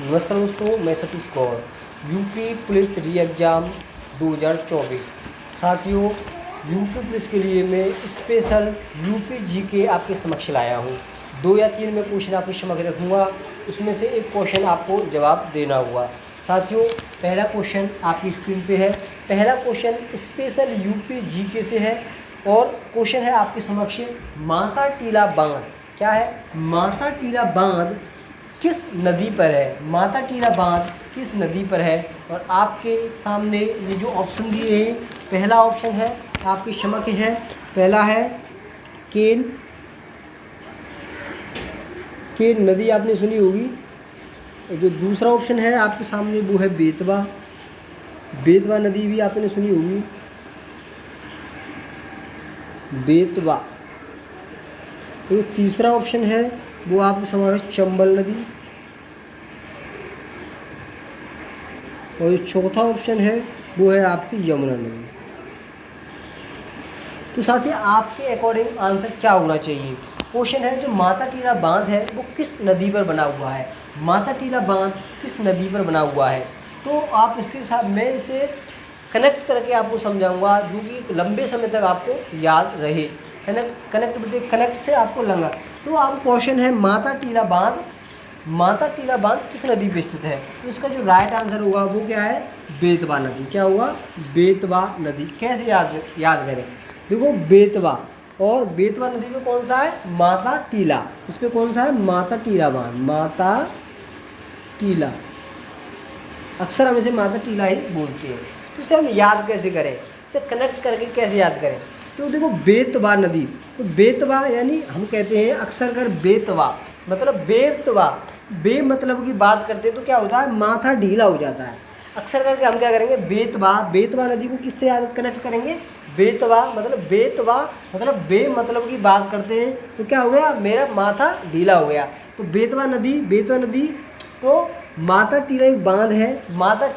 नमस्कार दोस्तों, मैं सतीश गौर। यूपी पुलिस री एग्ज़ाम 2024 साथियों, यूपी पुलिस के लिए मैं स्पेशल यूपी जीके आपके समक्ष लाया हूँ। 2 या 3 में क्वेश्चन आपके समक्ष रखूँगा, उसमें से एक क्वेश्चन आपको जवाब देना होगा। साथियों, पहला क्वेश्चन आपकी स्क्रीन पे है। पहला क्वेश्चन स्पेशल यूपी जीके से है और क्वेश्चन है आपके समक्ष, माता टीला बांध क्या है? माता टीला बांध किस नदी पर है? माता टीला बांध किस नदी पर है? और आपके सामने ये जो ऑप्शन दिए हैं, पहला ऑप्शन है आपके समक्ष है, पहला है केन नदी, आपने सुनी होगी। और जो दूसरा ऑप्शन है आपके सामने वो है बेतवा नदी भी आपने सुनी होगी, बेतवा। तो तीसरा ऑप्शन है वो आपके समक्ष चंबल नदी, और चौथा ऑप्शन है वो है आपकी यमुना नदी। तो साथियों, आपके अकॉर्डिंग आंसर क्या होना चाहिए? क्वेश्चन है जो माता टीला बांध है वो किस नदी पर बना हुआ है? माता टीला बांध किस नदी पर बना हुआ है? तो आप इसके साथ मैं इसे कनेक्ट करके आपको समझाऊंगा, जो कि लंबे समय तक आपको याद रहे। कनेक्ट से आपको लगा। तो आप क्वेश्चन है माता टीला बांध किस नदी पे स्थित है? तो इसका जो राइट आंसर होगा वो क्या है? बेतवा नदी। क्या होगा? बेतवा नदी। कैसे याद करें? देखो, बेतवा और बेतवा नदी में कौन सा है? माता टीला। इस पे कौन सा है? माता टीला बांध। माता टीला, अक्सर हम इसे माता टीला ही बोलते हैं। तो इसे हम याद कैसे करें? इसे कनेक्ट करके कैसे याद करें? तो देखो, बेतवा नदी, तो बेतवा यानी हम कहते हैं अक्सर कर बेतवा मतलब बे मतलब की बात करते हैं तो क्या होता है? माथा ढीला हो जाता है। अक्सर करके हम क्या करेंगे? बेतवा नदी को किससे याद कनेक्ट करेंगे? बेतवा मतलब बे मतलब की बात करते हैं तो क्या हो गया? मेरा माथा ढीला हो गया। तो बेतवा नदी तो माता टीला एक बांध है। माथा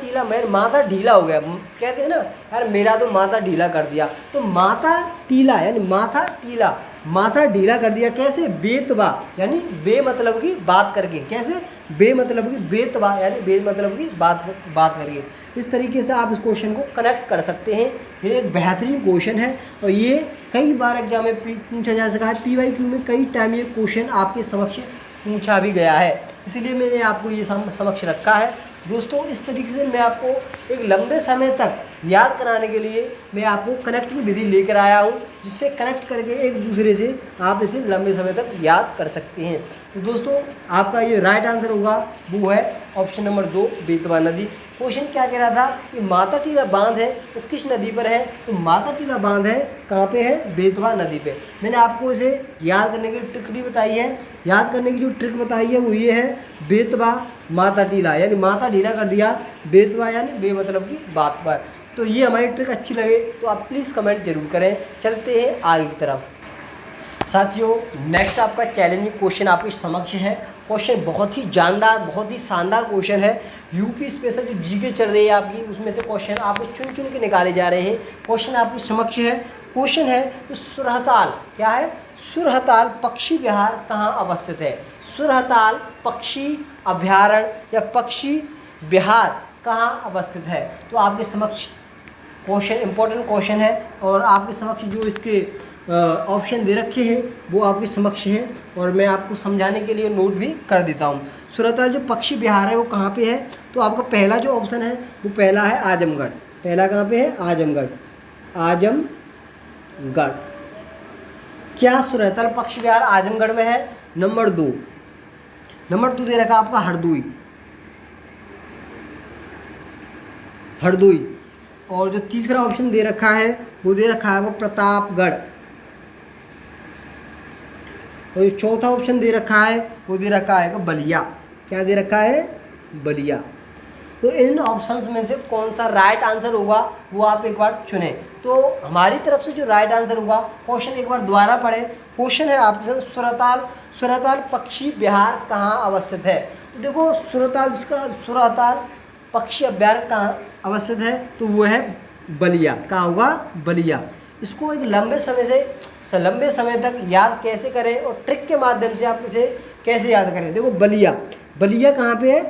ढीला हो गया, कहते हैं ना यार, मेरा तो माथा ढीला कर दिया। तो माता टीला यानी माथा ढीला कर दिया। कैसे? बेतवा यानी बे मतलब की बात करके। कैसे? बे मतलब की बेतवा यानी बे मतलब की बात करके। इस तरीके से आप इस क्वेश्चन को कनेक्ट कर सकते हैं। ये एक बेहतरीन क्वेश्चन है और ये कई बार एग्जाम में पूछा जा सका है। PYQ में कई टाइम ये क्वेश्चन आपके समक्ष पूछा भी गया है, इसलिए मैंने आपको ये समक्ष रखा है। दोस्तों, इस तरीके से मैं आपको एक लंबे समय तक याद कराने के लिए मैं आपको कनेक्टिंग विधि लेकर आया हूँ, जिससे कनेक्ट करके एक दूसरे से आप इसे लंबे समय तक याद कर सकते हैं। तो दोस्तों, आपका ये राइट आंसर होगा वो है ऑप्शन नंबर 2, बेतवा नदी। क्वेश्चन क्या कह रहा था कि माता टीला बांध है वो किस नदी पर है? तो माता टीला बांध है कहाँ पे है? बेतवा नदी पे। मैंने आपको इसे याद करने की ट्रिक भी बताई है। याद करने की जो ट्रिक बताई है वो ये है, बेतवा माता टीला यानी माथा ढीला कर दिया, बेतवा यानी बे मतलब की बात पर। तो ये हमारी ट्रिक अच्छी लगे तो आप प्लीज़ कमेंट जरूर करें। चलते हैं आगे की तरफ। साथियों, नेक्स्ट आपका चैलेंजिंग क्वेश्चन आपके समक्ष है। क्वेश्चन बहुत ही जानदार, बहुत ही शानदार क्वेश्चन है। यूपी स्पेशल जो जीके चल रही है आपकी, उसमें से क्वेश्चन आपको चुन के निकाले जा रहे हैं। क्वेश्चन आपके समक्ष है। क्वेश्चन है तो सुरहताल क्या है? सुरहताल पक्षी विहार कहाँ अवस्थित है? सुरहताल पक्षी अभयारण्य या पक्षी विहार कहाँ अवस्थित है? तो आपके समक्ष क्वेश्चन इंपॉर्टेंट क्वेश्चन है और आपके समक्ष जो इसके ऑप्शन दे रखे हैं वो आपके समक्ष हैं और मैं आपको समझाने के लिए नोट भी कर देता हूँ। सुरहताल जो पक्षी विहार है वो कहाँ पे है? तो आपका पहला जो ऑप्शन है वो पहला है आजमगढ़। पहला कहाँ पे है? आजमगढ़। क्या सुरहताल पक्षी विहार आजमगढ़ में है? नंबर 2 दे रखा आपका हरदोई। और जो तीसरा ऑप्शन दे रखा है वो दे रखा है वो प्रतापगढ़। और जो चौथा ऑप्शन दे रखा है वो दे रखा है बलिया। क्या दे रखा है? बलिया। तो इन ऑप्शंस में से कौन सा राइट आंसर होगा वो आप एक बार चुनें। तो हमारी तरफ से जो राइट आंसर होगा, क्वेश्चन एक बार दोबारा पढ़ें। क्वेश्चन है आपके सुरहताल पक्षी विहार कहाँ अवस्थित है? तो देखो, सुरहताल पक्षी अभ्यारण्य कहाँ अवस्थित है? तो वो है बलिया। कहाँ होगा? बलिया। इसको एक लंबे समय तक याद कैसे करें और ट्रिक के माध्यम से आप इसे कैसे याद करें? देखो, बलिया कहाँ पे है?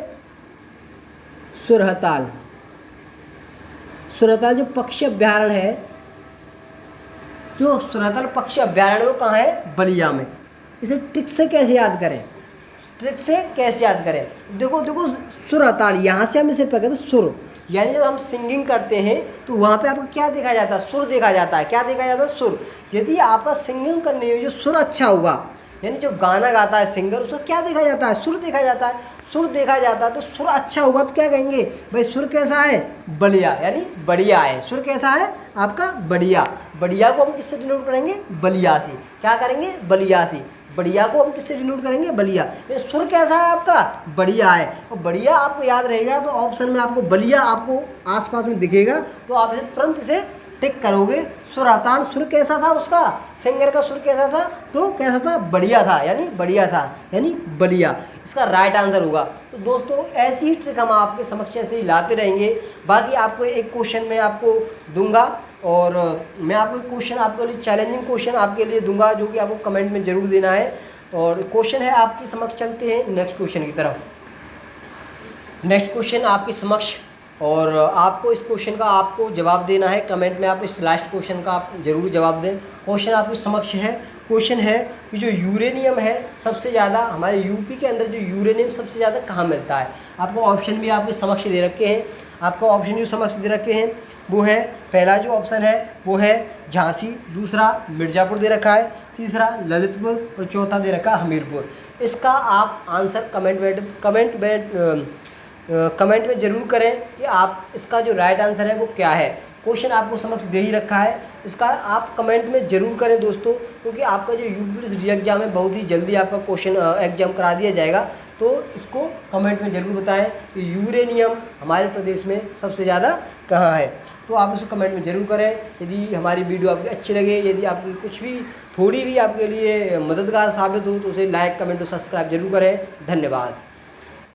सुरहताल। सुरहताल जो पक्षी अभ्यारण्य है, जो सुरहताल पक्षी अभ्यारण्य वो कहाँ है? बलिया में। इसे ट्रिक से कैसे याद करें? ट्रिक से कैसे याद करें? देखो देखो, सुरहताल, यहाँ से हम इसे पकड़ते सुर, यानी जब हम सिंगिंग करते हैं तो वहाँ पे आपको क्या देखा जाता है? सुर देखा जाता है। क्या देखा जाता है? सुर। यदि आपका सिंगिंग करने में जो सुर अच्छा होगा, यानी जो गाना गाता है सिंगर, उसका क्या देखा जाता है? सुर देखा जाता है। सुर देखा जाता है तो सुर अच्छा होगा तो क्या कहेंगे भाई? सुर कैसा है? बलिया, यानी बढ़िया है। सुर कैसा है आपका? बढ़िया। बढ़िया को हम किससे डिनोट करेंगे? बलिया से। क्या करेंगे? बलिया से। बढ़िया को हम किससे डिनोट करेंगे? बलिया। ये सुर कैसा है आपका? बढ़िया है। और बढ़िया आपको याद रहेगा तो ऑप्शन में आपको बलिया आपको आसपास में दिखेगा तो आप इसे तुरंत इसे टिक करोगे। सुरहताल, सुर कैसा था उसका? सिंगर का सुर कैसा था? तो कैसा था? बढ़िया था, यानी बढ़िया था, यानी बलिया। इसका राइट आंसर होगा। तो दोस्तों ऐसी ही ट्रिक हम आपके समक्ष ऐसे ही लाते रहेंगे। बाकी आपको एक क्वेश्चन मैं आपको दूंगा और मैं आपको क्वेश्चन आपके लिए चैलेंजिंग क्वेश्चन आपके लिए दूंगा, जो कि आपको कमेंट में ज़रूर देना है। और क्वेश्चन है आपके समक्ष, चलते हैं नेक्स्ट क्वेश्चन की तरफ। नेक्स्ट क्वेश्चन आपके समक्ष, और आपको इस क्वेश्चन का आपको जवाब देना है कमेंट में। आप इस लास्ट क्वेश्चन का आप ज़रूर जवाब दें। क्वेश्चन आपके समक्ष है। क्वेश्चन है कि जो यूरेनियम है सबसे ज़्यादा हमारे यूपी के अंदर, जो यूरेनियम सबसे ज़्यादा कहाँ मिलता है? आपको ऑप्शन भी आपके समक्ष दे रखे हैं। आपको ऑप्शन जो समक्ष दे रखे हैं वो है, पहला जो ऑप्शन है वो है झांसी, दूसरा मिर्ज़ापुर दे रखा है, तीसरा ललितपुर और चौथा दे रखा है हमीरपुर। इसका आप आंसर कमेंट में ज़रूर करें कि आप इसका जो राइट आंसर है वो क्या है। क्वेश्चन आपको समक्ष दे ही रखा है, इसका आप कमेंट में ज़रूर करें दोस्तों, क्योंकि आपका जो यूपी पुलिस री एग्ज़ाम है बहुत ही जल्दी आपका क्वेश्चन एग्जाम करा दिया जाएगा। तो इसको कमेंट में ज़रूर बताएं कि यूरेनियम हमारे प्रदेश में सबसे ज़्यादा कहाँ है। तो आप इसको कमेंट में ज़रूर करें। यदि हमारी वीडियो आपकी अच्छी लगे, यदि आपकी कुछ भी थोड़ी भी आपके लिए मददगार साबित हो तो उसे लाइक, कमेंट और सब्सक्राइब जरूर करें। धन्यवाद।